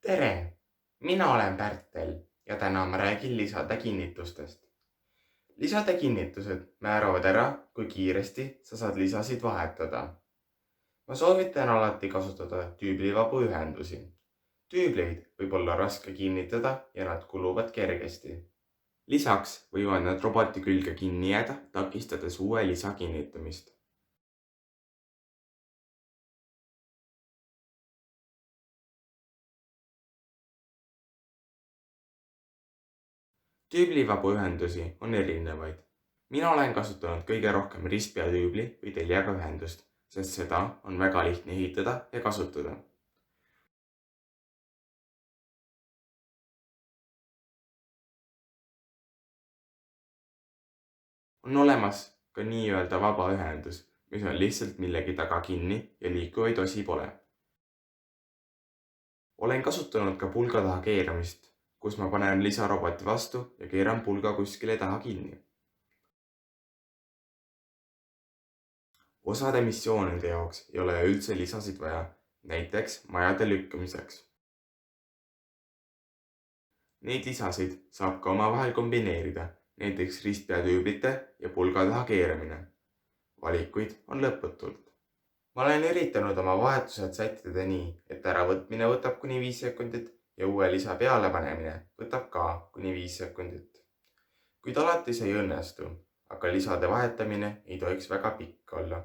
Tere! Mina olen Pärtel ja täna ma räägin lisade kinnitustest. Lisade kinnitused määravad ära, kui kiiresti sa saad lisasid vahetada. Ma soovitan alati kasutada tüüblivabu ühendusi. Tüübleid võib olla raske kinnitada ja nad kuluvad kergesti. Lisaks võivad nad roboti külge kinni jääda, takistades uue lisa kinnitamist. Tüüblivabu ühendusi on erinevaid. Mina olen kasutanud kõige rohkem ristpeatüübli või teljaga ühendust, sest seda on väga lihtne ehitada ja kasutada. On olemas ka nii-öelda vaba ühendus, mis on lihtsalt millegi taga kinni ja liikuvaid osi pole. Olen kasutanud ka pulga taha keeramist, kus ma panen lisaroboti vastu ja keeran pulga kuskile taha kinni. Osade missioonide jaoks ei ole üldse lisasid vaja, näiteks majade lükkamiseks. Neid lisasid saab ka omavahel kombineerida, näiteks ristpeatüüblite ja pulga taha keeramine. Valikuid on lõputult. Ma olen üritanud oma vahetused sättida nii, et äravõtmine võtab kuni 5 sekundit ja uue lisa peale panemine võtab ka kuni 5 sekundit. Kuid alati see ei õnnestu, aga lisade vahetamine ei tohiks väga pikk olla.